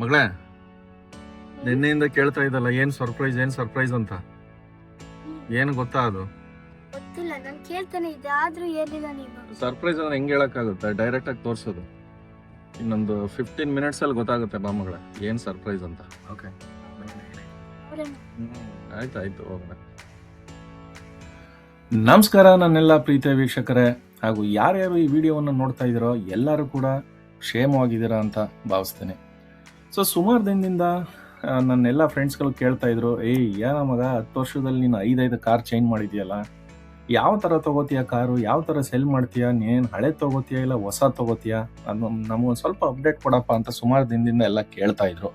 ಮಗಳೇ, ನಿನ್ನೆಯಿಂದ ಕೇಳ್ತಾ ಇದ್ದಲ್ಲ ಏನ್ ಸರ್ಪ್ರೈಸ್ ಅಂತ. ಏನು ಗೊತ್ತಾ ಅದು? ಗೊತ್ತಿಲ್ಲ, ನಾನು ಕೇಳ್ತಾನೆ ಇದ್ದೆ ಆದ್ರೂ ಏನಿಲ್ಲ. ನೀವು ಸರ್ಪ್ರೈಸ್ ಅಂದ್ರೆ ಹೆಂಗ್ ಹೇಳಕ್ಕಾಗುತ್ತೆ? ಡೈರೆಕ್ಟ್ ಆಗಿ ತೋರ್ಸೋದು. ಇನ್ನೊಂದು 15 ಮಿನಿಟ್ಸ್ ಅಲ್ಲಿ ಗೊತ್ತಾಗುತ್ತೆ ಬಾ ಮಗಳೇ ಏನ್ ಸರ್ಪ್ರೈಸ್ ಅಂತ. ಓಕೆ, ಆಯ್ತು ಹೋಗೋಣ. ನಮಸ್ಕಾರ ನನ್ನೆಲ್ಲ ಪ್ರೀತಿಯ ವೀಕ್ಷಕರೇ, ಹಾಗೂ ಯಾರ್ಯಾರು ಈ ವಿಡಿಯೋವನ್ನು ನೋಡ್ತಾ ಇದ್ದೀರೋ ಎಲ್ಲರೂ ಕೂಡ ಕ್ಷೇಮವಾಗಿದ್ದೀರಾ ಅಂತ ಭಾವಿಸ್ತೇನೆ. ಸೊ ಸುಮಾರು ದಿನದಿಂದ ನನ್ನೆಲ್ಲ ಫ್ರೆಂಡ್ಸ್ಗಳು ಕೇಳ್ತಾ ಇದ್ರು, ಏನ ಮಗ 10 ವರ್ಷದಲ್ಲಿ ನೀನು 5 ಕಾರ್ ಚೇಂಜ್ ಮಾಡಿದ್ಯಲ್ಲ, ಯಾವ ಥರ ತೊಗೋತೀಯ ಕಾರು, ಯಾವ ಥರ ಸೆಲ್ ಮಾಡ್ತೀಯಾ, ನೀನು ಹಳೆ ತೊಗೋತೀಯ ಇಲ್ಲ ಹೊಸ ತೊಗೋತೀಯಾ, ಅದು ನಮಗೊಂದು ಸ್ವಲ್ಪ ಅಪ್ಡೇಟ್ ಕೊಡಪ್ಪ ಅಂತ ಸುಮಾರು ದಿನದಿಂದ ಎಲ್ಲ ಕೇಳ್ತಾ ಇದ್ರು.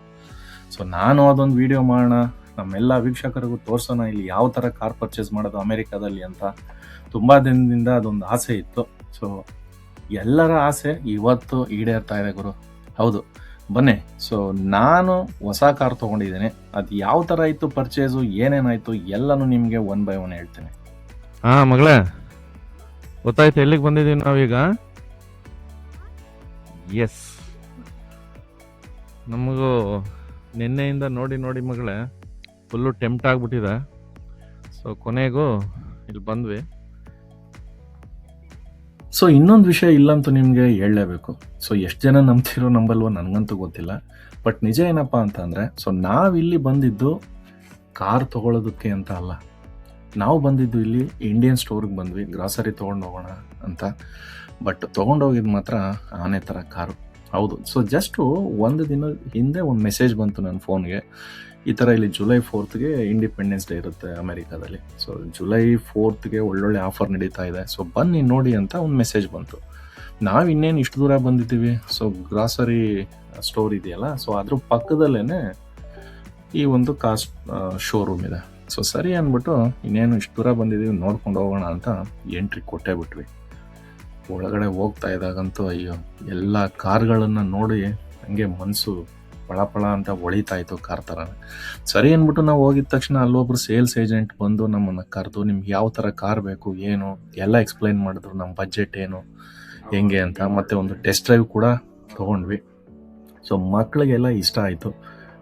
ಸೊ ನಾನು ಅದೊಂದು ವಿಡಿಯೋ ಮಾಡೋಣ, ನಮ್ಮೆಲ್ಲ ವೀಕ್ಷಕರಿಗೂ ತೋರ್ಸೋಣ ಇಲ್ಲಿ ಯಾವ ಥರ ಕಾರ್ ಪರ್ಚೇಸ್ ಮಾಡೋದು ಅಮೆರಿಕಾದಲ್ಲಿ ಅಂತ. ತುಂಬ ದಿನದಿಂದ ಅದೊಂದು ಆಸೆ ಇತ್ತು. ಸೊ ಎಲ್ಲರ ಆಸೆ ಇವತ್ತು ಈಡೇರ್ತಾ ಇದೆ ಗುರು. ಹೌದು, ಬನ್ನಿ. ಸೊ ನಾನು ಹೊಸ ಕಾರ್ ತೊಗೊಂಡಿದ್ದೇನೆ, ಅದು ಯಾವ ಥರ ಇತ್ತು ಪರ್ಚೇಸು, ಏನೇನಾಯಿತು ಎಲ್ಲನೂ ನಿಮಗೆ 1 by 1 ಹೇಳ್ತೇನೆ. ಮಗಳೇ, ಗೊತ್ತಾಯ್ತು ಎಲ್ಲಿಗೆ ಬಂದಿದ್ದೀವಿ ನಾವೀಗ? ಎಸ್, ನಮಗೂ ನಿನ್ನೆಯಿಂದ ನೋಡಿ ಮಗಳೇ ಫುಲ್ಲು ಟೆಂಪ್ಟ್ ಆಗಿಬಿಟ್ಟಿದೆ. ಸೊ ಕೊನೆಗೂ ಇಲ್ಲಿ ಬಂದ್ವಿ. ಸೊ ಇನ್ನೊಂದು ವಿಷಯ ಇಲ್ಲಂತೂ ನಿಮಗೆ ಹೇಳಲೇಬೇಕು. ಸೊ ಎಷ್ಟು ಜನ ನಂಬ್ತಿರೋ ನಂಬಲ್ವೋ ನನಗಂತೂ ಗೊತ್ತಿಲ್ಲ, ಬಟ್ ನಿಜ ಏನಪ್ಪ ಅಂತಂದರೆ, ಸೊ ನಾವಿಲ್ಲಿ ಬಂದಿದ್ದು ಕಾರ್ ತೊಗೊಳೋದಕ್ಕೆ ಅಂತ ಅಲ್ಲ. ನಾವು ಬಂದಿದ್ದು ಇಲ್ಲಿ ಇಂಡಿಯನ್ ಸ್ಟೋರ್ಗೆ ಬಂದ್ವಿ, ಗ್ರಾಸರಿ ತೊಗೊಂಡು ಹೋಗೋಣ ಅಂತ. ಬಟ್ ತೊಗೊಂಡೋಗಿದ್ದು ಮಾತ್ರ ಆನೆ ಥರ ಕಾರು. ಹೌದು. ಸೊ ಜಸ್ಟು ಒಂದು ದಿನ ಹಿಂದೆ ಒಂದು ಮೆಸೇಜ್ ಬಂತು ನನ್ನ ಫೋನ್ಗೆ, ಈ ಥರ ಇಲ್ಲಿ ಜುಲೈ 4th ಇಂಡಿಪೆಂಡೆನ್ಸ್ ಡೇ ಇರುತ್ತೆ ಅಮೆರಿಕಾದಲ್ಲಿ. ಸೊ ಜುಲೈ 4th ಒಳ್ಳೊಳ್ಳೆ ಆಫರ್ ನಡೀತಾ ಇದೆ, ಸೊ ಬನ್ನಿ ನೋಡಿ ಅಂತ ಒಂದು ಮೆಸೇಜ್ ಬಂತು. ನಾವು ಇನ್ನೇನು ಇಷ್ಟು ದೂರ ಬಂದಿದ್ದೀವಿ, ಸೊ ಗ್ರಾಸರಿ ಸ್ಟೋರ್ ಇದೆಯಲ್ಲ, ಸೊ ಅದ್ರ ಪಕ್ಕದಲ್ಲೇ ಈ ಒಂದು ಕಾರ್ ಶೋರೂಮ್ ಇದೆ. ಸೊ ಸರಿ ಅಂದ್ಬಿಟ್ಟು ಇನ್ನೇನು ಇಷ್ಟು ದೂರ ಬಂದಿದ್ದೀವಿ ನೋಡ್ಕೊಂಡು ಹೋಗೋಣ ಅಂತ ಎಂಟ್ರಿ ಕೊಟ್ಟೇ ಬಿಟ್ವಿ. ಒಳಗಡೆ ಹೋಗ್ತಾ ಇದ್ದಾಗಂತೂ ಅಯ್ಯೋ, ಎಲ್ಲ ಕಾರ್ಗಳನ್ನು ನೋಡಿ ಹಂಗೆ ಮನಸ್ಸು ಪಳ ಅಂತ ಹೊಳಿತಾ ಇತ್ತು ಕಾರ್ ಥರ. ಸರಿ ಅಂದ್ಬಿಟ್ಟು ನಾವು ಹೋಗಿದ ತಕ್ಷಣ ಅಲ್ಲೊಬ್ರು ಸೇಲ್ಸ್ ಏಜೆಂಟ್ ಬಂದು ನಮ್ಮನ್ನು ಕರೆದು, ನಿಮ್ಗೆ ಯಾವ ಥರ ಕಾರ್ ಬೇಕು ಏನು ಎಲ್ಲ ಎಕ್ಸ್ಪ್ಲೈನ್ ಮಾಡಿದ್ರು, ನಮ್ಮ ಬಜೆಟ್ ಏನು ಹೆಂಗೆ ಅಂತ. ಮತ್ತು ಒಂದು ಟೆಸ್ಟ್ ಡ್ರೈವ್ ಕೂಡ ತೊಗೊಂಡ್ವಿ. ಸೊ ಮಕ್ಕಳಿಗೆಲ್ಲ ಇಷ್ಟ ಆಯಿತು.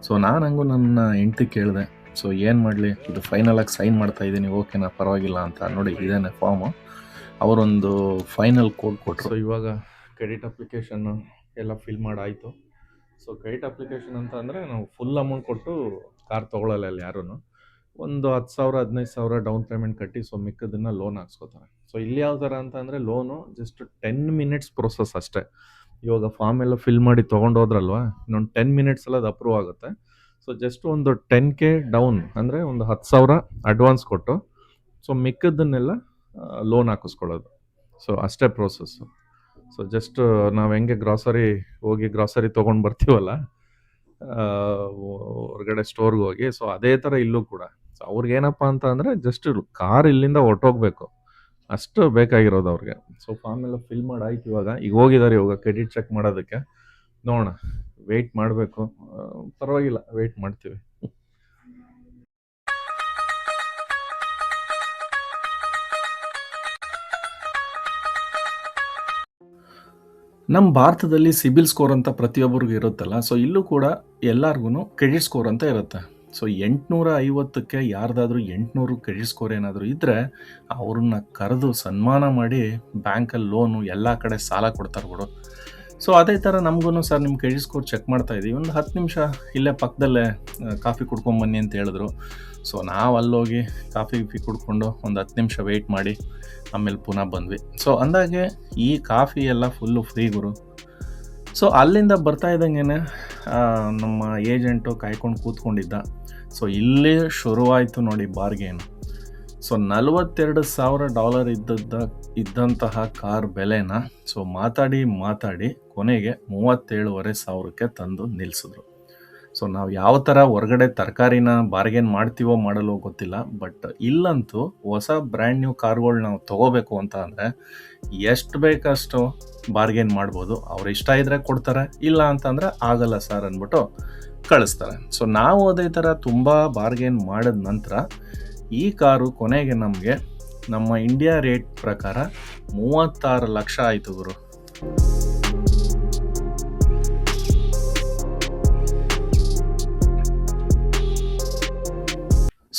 ಸೊ ನಾನು ಹಂಗೂ ನನ್ನ ಹೆಂಡ್ತಿ ಕೇಳಿದೆ, ಸೊ ಏನು ಮಾಡಲಿ, ಇದು ಫೈನಲಾಗಿ ಸೈನ್ ಮಾಡ್ತಾ ಇದ್ದೀನಿ, ಓಕೆನಾ ಪರವಾಗಿಲ್ಲ ಅಂತ. ನೋಡಿ ಇದೇನೆ ಫಾರ್ಮು, ಅವರೊಂದು ಫೈನಲ್ ಕೋಡ್ ಕೊಟ್ಟರು. ಸೊ ಇವಾಗ ಕ್ರೆಡಿಟ್ ಅಪ್ಲಿಕೇಶನ್ನು ಎಲ್ಲ ಫಿಲ್ ಮಾಡಾಯಿತು. ಸೊ ಕ್ರೆಡಿಟ್ ಅಪ್ಲಿಕೇಶನ್ ಅಂತ ಅಂದರೆ ನಾವು ಫುಲ್ ಅಮೌಂಟ್ ಕೊಟ್ಟು ಕಾರ್ ತೊಗೊಳ್ಳಲ್ಲ ಅಲ್ಲಿ ಯಾರೂ. ಒಂದು 10,000 15,000 ಡೌನ್ ಪೇಮೆಂಟ್ ಕಟ್ಟಿ, ಸೊ ಮಿಕ್ಕದನ್ನು ಲೋನ್ ಹಾಕ್ಸ್ಕೊತಾರೆ. ಸೊ ಇಲ್ಲಿ ಯಾವ ಥರ ಅಂತ ಅಂದರೆ, ಲೋನು ಜಸ್ಟ್ 10 minutes ಪ್ರೊಸೆಸ್ ಅಷ್ಟೇ. ಇವಾಗ ಫಾರ್ಮ್ ಎಲ್ಲ ಫಿಲ್ ಮಾಡಿ ತೊಗೊಂಡೋದ್ರಲ್ವ, ಇನ್ನೊಂದು 10 minutes ಅದು ಅಪ್ರೂವ್ ಆಗುತ್ತೆ. ಸೊ ಜಸ್ಟ್ ಒಂದು 10K ಡೌನ್ ಅಂದರೆ ಒಂದು 10,000 ಅಡ್ವಾನ್ಸ್ ಕೊಟ್ಟು, ಸೊ ಮಿಕ್ಕದನ್ನೆಲ್ಲ ಲೋನ್ ಹಾಕಿಸ್ಕೊಳ್ಳೋದು. ಸೊ ಅಷ್ಟೇ ಪ್ರೋಸೆಸ್ಸು. ಸೊ ಜಸ್ಟ್ ನಾವು ಹೆಂಗೆ ಗ್ರಾಸರಿ ತೊಗೊಂಡು ಬರ್ತೀವಲ್ಲ ಹೊರಗಡೆ ಸ್ಟೋರ್ಗೆ ಹೋಗಿ, ಸೊ ಅದೇ ಥರ ಇಲ್ಲೂ ಕೂಡ. ಸೊ ಅವ್ರಿಗೇನಪ್ಪ ಅಂತ ಅಂದರೆ, ಜಸ್ಟ್ ಕಾರ್ ಇಲ್ಲಿಂದ ಹೊರಟೋಗ್ಬೇಕು ಅಷ್ಟು ಬೇಕಾಗಿರೋದು ಅವ್ರಿಗೆ. ಸೊ ಫಾರ್ಮ್ ಎಲ್ಲ ಫಿಲ್ ಮಾಡಾಯ್ತು. ಈಗ ಹೋಗಿದ್ದಾರೆ ಇವಾಗ ಕ್ರೆಡಿಟ್ ಚೆಕ್ ಮಾಡೋದಕ್ಕೆ. ನೋಡೋಣ, ವೆಯ್ಟ್ ಮಾಡಬೇಕು. ಪರವಾಗಿಲ್ಲ, ವೆಯ್ಟ್ ಮಾಡ್ತೀವಿ. ನಮ್ಮ ಭಾರತದಲ್ಲಿ ಸಿಬಿಲ್ ಸ್ಕೋರ್ ಅಂತ ಪ್ರತಿಯೊಬ್ಬರಿಗೂ ಇರುತ್ತಲ್ಲ, ಸೊ ಇಲ್ಲೂ ಕೂಡ ಎಲ್ಲರಿಗೂ ಕ್ರೆಡಿಟ್ ಸ್ಕೋರ್ ಅಂತ ಇರುತ್ತೆ. ಸೊ 850ಕ್ಕೆ ಯಾರ್ದಾದ್ರೂ 800 ಕ್ರೆಡಿಟ್ ಸ್ಕೋರ್ ಏನಾದರೂ ಇದ್ದರೆ ಅವ್ರನ್ನ ಕರೆದು ಸನ್ಮಾನ ಮಾಡಿ ಬ್ಯಾಂಕಲ್ಲಿ ಲೋನು ಎಲ್ಲ ಕಡೆ ಸಾಲ ಕೊಡ್ತಾರೆ ಬಿಡು. ಸೊ ಅದೇ ಥರ ನಮಗೂ ಸರ್ ನಿಮ್ಮ ಕ್ರೆಡಿಟ್ ಸ್ಕೋರ್ ಚೆಕ್ ಮಾಡ್ತಾ ಇದ್ದೀವಿ, ಒಂದು 10 ನಿಮಿಷ ಇಲ್ಲೇ ಪಕ್ಕದಲ್ಲೇ ಕಾಫಿ ಕುಡ್ಕೊಂಬನ್ನಿ ಅಂತ ಹೇಳಿದ್ರು. ಸೊ ನಾವು ಅಲ್ಲೋಗಿ ಕಾಫಿ ಕುಡ್ಕೊಂಡು ಒಂದು 10 ನಿಮಿಷ ವೆಯ್ಟ್ ಮಾಡಿ ಆಮೇಲೆ ಪುನಃ ಬಂದ್ವಿ. ಸೊ ಅಂದಾಗೆ ಈ ಕಾಫಿ ಎಲ್ಲ ಫುಲ್ಲು ಫ್ರೀ ಗುರು. ಸೊ ಅಲ್ಲಿಂದ ಬರ್ತಾ ಇದ್ದಂಗೆ ನಮ್ಮ ಏಜೆಂಟು ಕಾಯ್ಕೊಂಡು ಕೂತ್ಕೊಂಡಿದ್ದ. ಸೊ ಇಲ್ಲೇ ಶುರುವಾಯಿತು ನೋಡಿ ಬಾರ್ಗೇನು. ಸೊ $42,000 ಇದ್ದಂತಹ ಕಾರ್ ಬೆಲೆನ ಸೊ ಮಾತಾಡಿ ಕೊನೆಗೆ 37,500ಕ್ಕೆ ತಂದು ನಿಲ್ಲಿಸಿದ್ರು. ಸೊ ನಾವು ಯಾವ ಥರ ಹೊರಗಡೆ ತರಕಾರಿನ ಬಾರ್ಗೇನ್ ಮಾಡ್ತೀವೋ ಮಾಡಲ್ವೋ ಗೊತ್ತಿಲ್ಲ, ಬಟ್ ಇಲ್ಲಂತೂ ಹೊಸ ಬ್ರ್ಯಾಂಡ್ ನ್ಯೂ ಕಾರ್ಗಳು ನಾವು ತೊಗೋಬೇಕು ಅಂತ ಅಂದರೆ ಎಷ್ಟು ಬೇಕಷ್ಟು ಬಾರ್ಗೇನ್ ಮಾಡ್ಬೋದು. ಅವ್ರು ಇಷ್ಟ ಇದ್ದರೆ ಕೊಡ್ತಾರೆ, ಇಲ್ಲ ಅಂತಂದರೆ ಆಗಲ್ಲ ಸರ್ ಅಂದ್ಬಿಟ್ಟು ಕಳಿಸ್ತಾರೆ. ಸೊ ನಾವು ಅದೇ ಥರ ತುಂಬ ಬಾರ್ಗೇನ್ ಮಾಡಿದ ನಂತರ ಈ ಕಾರು ಕೊನೆಗೆ ನಮಗೆ ನಮ್ಮ ಇಂಡಿಯಾ ರೇಟ್ ಪ್ರಕಾರ 36 ಲಕ್ಷ ಆಯಿತು ಗುರು.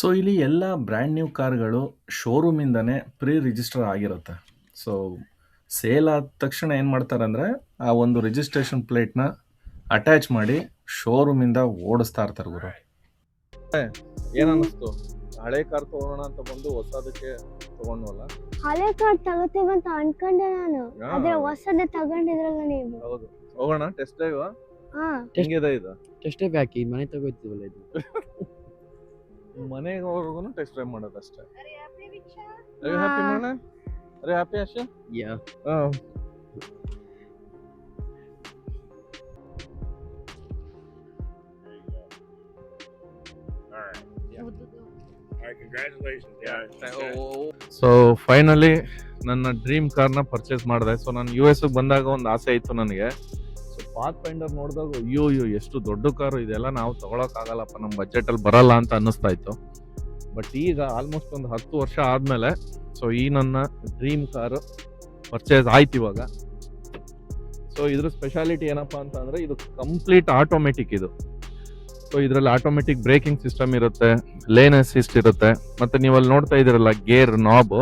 ಸೊ ಇಲ್ಲಿ ಎಲ್ಲ ಬ್ರ್ಯಾಂಡ್ ನ್ಯೂ ಕಾರ್ಗಳು ಶೋರೂಮಿಂದನೇ ಪ್ರೀ ರಿಜಿಸ್ಟರ್ ಆಗಿರುತ್ತೆ. ಸೊ ಸೇಲ್ ಆದ ತಕ್ಷಣ ಏನು ಮಾಡ್ತಾರೆ ಅಂದರೆ ಆ ಒಂದು ರಿಜಿಸ್ಟ್ರೇಷನ್ ಪ್ಲೇಟ್ನ ಅಟ್ಯಾಚ್ ಮಾಡಿ ಶೋರೂಮಿಂದ ಓಡಿಸ್ತಾ ಇರ್ತಾರೆ ಗುರು. ಏನನ್ನಿಸ್ತು? ಹಳೆ ಕಾರ್ ತಗೊಳ್ಳೋಣ ಅಂತ ಬಂದು ಹೊಸದಕ್ಕೆ ತಗೊಂಡ್ವಲ್ಲ. ಹಳೆ ಕಾರ್ ತಗೋತೀವಿ ಅಂತ ಅನ್ಕೊಂಡೆ ನಾನು, ಆದ್ರೆ ಹೊಸದೇ ತಗೊಂಡಿದ್ರಲ್ಲ ನೀವು. ಹೌದು, ಹೋಗೋಣ ಟೆಸ್ಟ್ ಡ್ರೈವ್. ಹಾ, ಹೆಂಗಿದೆ ಇದು? ಟೆಸ್ಟ್ ಡ್ರೈವ್ ಹಾಕಿ ಮನೆ ತಗೋತೀವಲ್ಲ ಇದು. ಮನೆಗೆ ಹೋಗೋನು ಟೆಸ್ಟ್ ಡ್ರೈವ್ ಮಾಡೋದಷ್ಟೇ. ಹ್ಯಾಪಿ ಮನೆ? ಅರೆ ಹ್ಯಾಪಿ ಅಷ್ಟೇ. ಯಾ ಸೊ ಫೈನಲಿ ನನ್ನ ಡ್ರೀಮ್ ಕಾರ್ನ ಪರ್ಚೇಸ್ ಮಾಡಿದೆ. ಸೊ ನಾನು US ಬಂದಾಗ ಒಂದು ಆಸೆ ಇತ್ತು ನನಗೆ. ಸೊ ಪಾತ್ ಫೈಂಡರ್ ನೋಡಿದಾಗ ಅಯ್ಯೋ ಎಷ್ಟು ದೊಡ್ಡ ಕಾರು, ಇದೆಲ್ಲ ನಾವು ತಗೊಳಕ್ಕಾಗಲ್ಲಪ್ಪ, ನಮ್ಮ ಬಜೆಟಲ್ಲಿ ಬರಲ್ಲ ಅಂತ ಅನ್ನಿಸ್ತಾ ಇತ್ತು. ಬಟ್ ಈಗ ಆಲ್ಮೋಸ್ಟ್ ಒಂದು 10 ವರ್ಷ ಆದಮೇಲೆ ಸೊ ಈ ನನ್ನ ಡ್ರೀಮ್ ಕಾರು ಪರ್ಚೇಸ್ ಆಯ್ತು ಇವಾಗ. ಸೊ ಇದ್ರ ಸ್ಪೆಷಾಲಿಟಿ ಏನಪ್ಪ ಅಂತ ಅಂದರೆ ಇದು ಕಂಪ್ಲೀಟ್ ಆಟೋಮೆಟಿಕ್ ಇದು. ಸೊ ಇದರಲ್ಲಿ ಆಟೋಮೆಟಿಕ್ ಬ್ರೇಕಿಂಗ್ ಸಿಸ್ಟಮ್ ಇರುತ್ತೆ, ಲೇನ್ ಅಸಿಸ್ಟ್ ಇರುತ್ತೆ, ಮತ್ತೆ ನೀವು ಅಲ್ಲಿ ನೋಡ್ತಾ ಇದ್ದೀರಲ್ಲ ಗೇರ್ ನಾಬ್,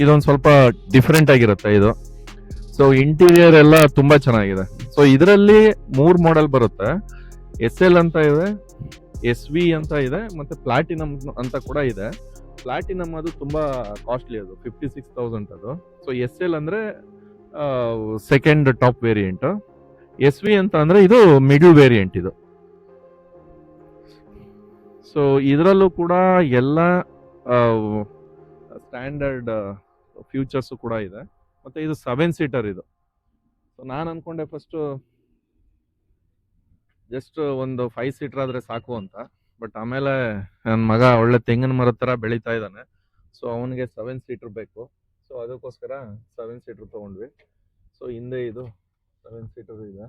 ಇದೊಂದು ಸ್ವಲ್ಪ ಡಿಫ್ರೆಂಟ್ ಆಗಿರುತ್ತೆ ಇದು. ಸೊ ಇಂಟೀರಿಯರ್ ಎಲ್ಲ ತುಂಬಾ ಚೆನ್ನಾಗಿದೆ. ಸೊ ಇದರಲ್ಲಿ 3 ಮಾಡೆಲ್ ಬರುತ್ತೆ. SL ಅಂತ ಇದೆ, SV ಅಂತ ಇದೆ, ಮತ್ತೆ ಪ್ಲಾಟಿನಮ್ ಅಂತ ಕೂಡ ಇದೆ. ಪ್ಲಾಟಿನಮ್ ಅದು ತುಂಬಾ ಕಾಸ್ಟ್ಲಿ, ಅದು 56,000 ಅದು. ಸೊ SL ಅಂದ್ರೆ ಸೆಕೆಂಡ್ ಟಾಪ್ ವೇರಿಯಂಟ್. SV ಅಂತ ಅಂದ್ರೆ ಇದು ಮಿಡಲ್ ವೇರಿಯಂಟ್ ಇದು. ಸೊ ಇದರಲ್ಲೂ ಕೂಡ ಎಲ್ಲ ಸ್ಟ್ಯಾಂಡರ್ಡ್ ಫ್ಯೂಚರ್ಸ್ ಕೂಡ ಇದೆ. ಮತ್ತೆ ಇದು 7 ಸೀಟರ್ ಇದು. ಸೊ ನಾನು ಅನ್ಕೊಂಡೆ ಫಸ್ಟ್ ಜಸ್ಟ್ ಒಂದು 5 ಸೀಟರ್ ಆದ್ರೆ ಸಾಕು ಅಂತ. ಬಟ್ ಆಮೇಲೆ ನನ್ನ ಮಗ ಒಳ್ಳೆ ತೆಂಗಿನ ಮರದ ತರ ಬೆಳೀತಾ ಇದ್ದಾನೆ. ಸೊ ಅವನಿಗೆ 7 ಸೀಟರ್ ಬೇಕು. ಸೊ ಅದಕ್ಕೋಸ್ಕರ 7 ಸೀಟರ್ ತಗೊಂಡ್ವಿ. ಸೊ ಹಿಂದೆ ಇದು 7 ಸೀಟರ್ ಇದೆ.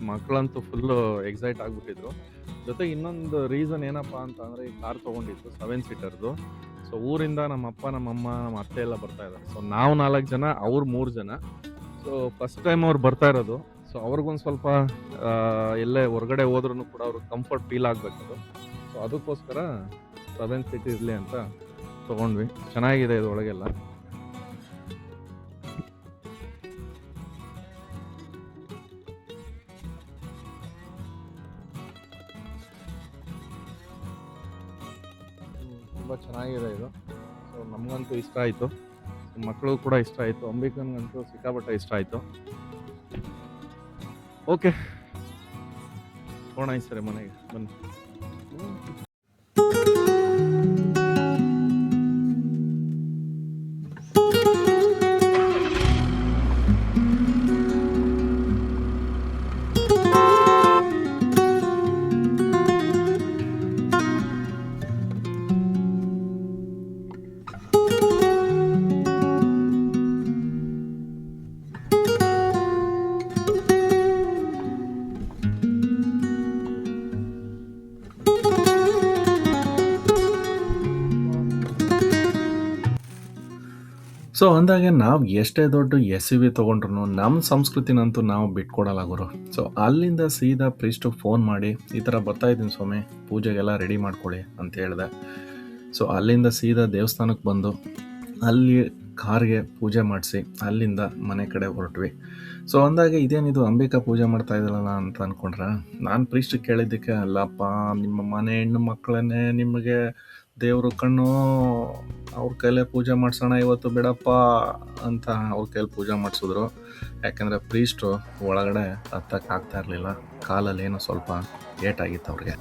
ಮಕ್ಕಳಂತೂ ಫುಲ್ಲು ಎಕ್ಸೈಟ್ ಆಗ್ಬಿಟ್ಟಿದ್ರು. ಜೊತೆಗೆ ಇನ್ನೊಂದು ರೀಸನ್ ಏನಪ್ಪಾ ಅಂತ ಅಂದ್ರೆ ಈ ಕಾರ್ ತಗೊಂಡಿದ್ದು 7 ಸೀಟರ್ದು. ಸೊ ಊರಿಂದ ನಮ್ಮ ಅಪ್ಪ, ನಮ್ಮಮ್ಮ, ನಮ್ಮ ಅತ್ತೆ ಎಲ್ಲ ಬರ್ತಾ ಇದ್ದಾರೆ. ಸೊ ನಾವು 4 ಜನ, ಅವ್ರು 3 ಜನ. ಸೊ ಫಸ್ಟ್ ಟೈಮ್ ಅವ್ರು ಬರ್ತಾ ಇರೋದು. ಸೊ ಅವ್ರಿಗೊಂದು ಸ್ವಲ್ಪ ಎಲ್ಲೇ ಹೊರಗಡೆ ಹೋದ್ರೂ ಕೂಡ ಅವ್ರಿಗೆ ಕಂಫರ್ಟ್ ಫೀಲ್ ಆಗ್ಬೇಕದು. ಸೊ ಅದಕ್ಕೋಸ್ಕರ 7 ಸೀಟ್ ಇರಲಿ ಅಂತ ತಗೊಂಡ್ವಿ. ಚೆನ್ನಾಗಿದೆ ಇದು ಒಳಗೆಲ್ಲ. ತುಂಬ ಚೆನ್ನಾಗಿದೆ ಇದು. ಸೊ ನಮಗಂತೂ ಇಷ್ಟ ಆಯಿತು, ಮಕ್ಕಳು ಕೂಡ ಇಷ್ಟ ಆಯಿತು, ಅಂಬಿಕನ್ಗಂತೂ ಸಿಕ್ಕಾಪಟ್ಟೆ ಇಷ್ಟ ಆಯಿತು. ಓಕೆ, ಹೋಣ ಈ ಸರಿ ಮನೆಗೆ ಬನ್ನಿ. ಸೊ ಅಂದಾಗೆ ನಾವು ಎಷ್ಟೇ ದೊಡ್ಡ SUV ತೊಗೊಂಡ್ರು ನಮ್ಮ ಸಂಸ್ಕೃತಿನಂತೂ ನಾವು ಬಿಟ್ಕೊಡಲ್ಲ ಗುರು. ಸೊ ಅಲ್ಲಿಂದ ಸೀದಾ ಪ್ರೀಸ್ಟಿಗೆ ಫೋನ್ ಮಾಡಿ ಈ ಥರ ಬರ್ತಾ ಇದ್ದೀನಿ ಸ್ವಾಮಿ, ಪೂಜೆಗೆಲ್ಲ ರೆಡಿ ಮಾಡ್ಕೊಳ್ಳಿ ಅಂತ ಹೇಳಿದೆ. ಸೊ ಅಲ್ಲಿಂದ ಸೀದಾ ದೇವಸ್ಥಾನಕ್ಕೆ ಬಂದು ಅಲ್ಲಿ ಕಾರ್ಗೆ ಪೂಜೆ ಮಾಡಿಸಿ ಅಲ್ಲಿಂದ ಮನೆ ಕಡೆ ಹೊರಟ್ವಿ. ಸೊ ಅಂದಾಗೆ ಇದೇನಿದು ಅಂಬಿಕಾ ಪೂಜೆ ಮಾಡ್ತಾ ಇದ್ದಲ್ಲ ಅಂತ ಅಂದ್ಕೊಂಡ್ರೆ, ನಾನು ಪ್ರೀಸ್ಟಿಗೆ ಕೇಳಿದ್ದಕ್ಕೆ ಅಲ್ಲಪ್ಪ ನಿಮ್ಮ ಮನೆ ಹೆಣ್ಣು ಮಕ್ಕಳನ್ನೇ ನಿಮಗೆ ದೇವರು ಕಣ್ಣು, ಅವ್ರ ಕೈಲೇ ಪೂಜೆ ಮಾಡಿಸೋಣ ಇವತ್ತು ಬಿಡಪ್ಪ ಅಂತ ಅವ್ರ ಕೈಲಿ ಪೂಜೆ ಮಾಡಿಸಿದ್ರು. ಯಾಕೆಂದರೆ ಪ್ರೀಸ್ಟು ಒಳಗಡೆ ಹತ್ತಕ್ಕಾಗ್ತಾ ಇರಲಿಲ್ಲ, ಕಾಲಲ್ಲಿ ಏನೋ ಸ್ವಲ್ಪ ಏಟಾಗಿತ್ತು ಅವ್ರಿಗೆ.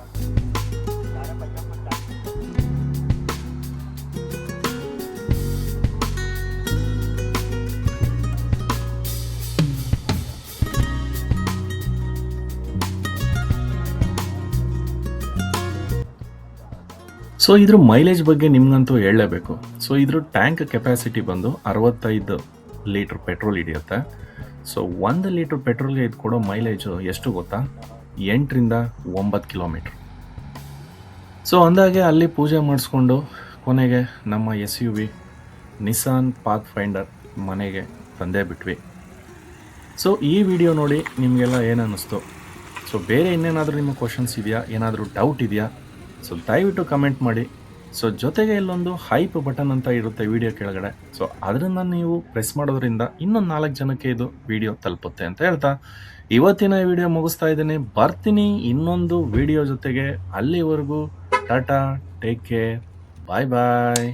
ಸೊ ಇದ್ರ ಮೈಲೇಜ್ ಬಗ್ಗೆ ನಿಮ್ಗಂತೂ ಹೇಳಲೇಬೇಕು. ಸೊ ಇದ್ರ ಟ್ಯಾಂಕ್ ಕೆಪಾಸಿಟಿ ಬಂದು 65 ಲೀಟ್ರ್ ಪೆಟ್ರೋಲ್ ಹಿಡಿಯುತ್ತೆ. ಸೊ 1 ಲೀಟ್ರ್ ಪೆಟ್ರೋಲ್ಗೆ ಇದು ಕೊಡೋ ಮೈಲೇಜು ಎಷ್ಟು ಗೊತ್ತಾ? 8 ರಿಂದ 9 ಕಿಲೋಮೀಟ್ರ್. ಸೊ ಅಂದಾಗೆ ಅಲ್ಲಿ ಪೂಜೆ ಮಾಡಿಸ್ಕೊಂಡು ಕೊನೆಗೆ ನಮ್ಮ SUV ನಿಸಾನ್ ಪಾತ್ ಫೈಂಡರ್ ಮನೆಗೆ ತಂದೇ ಬಿಟ್ವಿ. ಸೊ ಈ ವಿಡಿಯೋ ನೋಡಿ ನಿಮಗೆಲ್ಲ ಏನು ಅನ್ನಿಸ್ತು? ಸೊ ಬೇರೆ ಇನ್ನೇನಾದರೂ ನಿಮ್ಮ ಕ್ವಶನ್ಸ್ ಇದೆಯಾ, ಏನಾದರೂ ಡೌಟ್ ಇದೆಯಾ? ಸೊ ದಯವಿಟ್ಟು ಕಮೆಂಟ್ ಮಾಡಿ. ಸೊ ಜೊತೆಗೆ ಇಲ್ಲೊಂದು ಹೈಪ್ ಬಟನ್ ಅಂತ ಇರುತ್ತೆ ವಿಡಿಯೋ ಕೆಳಗಡೆ. ಸೊ ಅದನ್ನು ನೀವು ಪ್ರೆಸ್ ಮಾಡೋದ್ರಿಂದ ಇನ್ನೊಂದು 4 ಜನಕ್ಕೆ ಇದು ವಿಡಿಯೋ ತಲುಪುತ್ತೆ ಅಂತ ಹೇಳ್ತಾ ಇವತ್ತಿನ ವಿಡಿಯೋ ಮುಗಿಸ್ತಾ ಇದ್ದೀನಿ. ಬರ್ತೀನಿ ಇನ್ನೊಂದು ವಿಡಿಯೋ ಜೊತೆಗೆ. ಅಲ್ಲಿವರೆಗೂ ಟಾಟಾ, ಟೇಕ್ ಕೇರ್, ಬಾಯ್ ಬಾಯ್.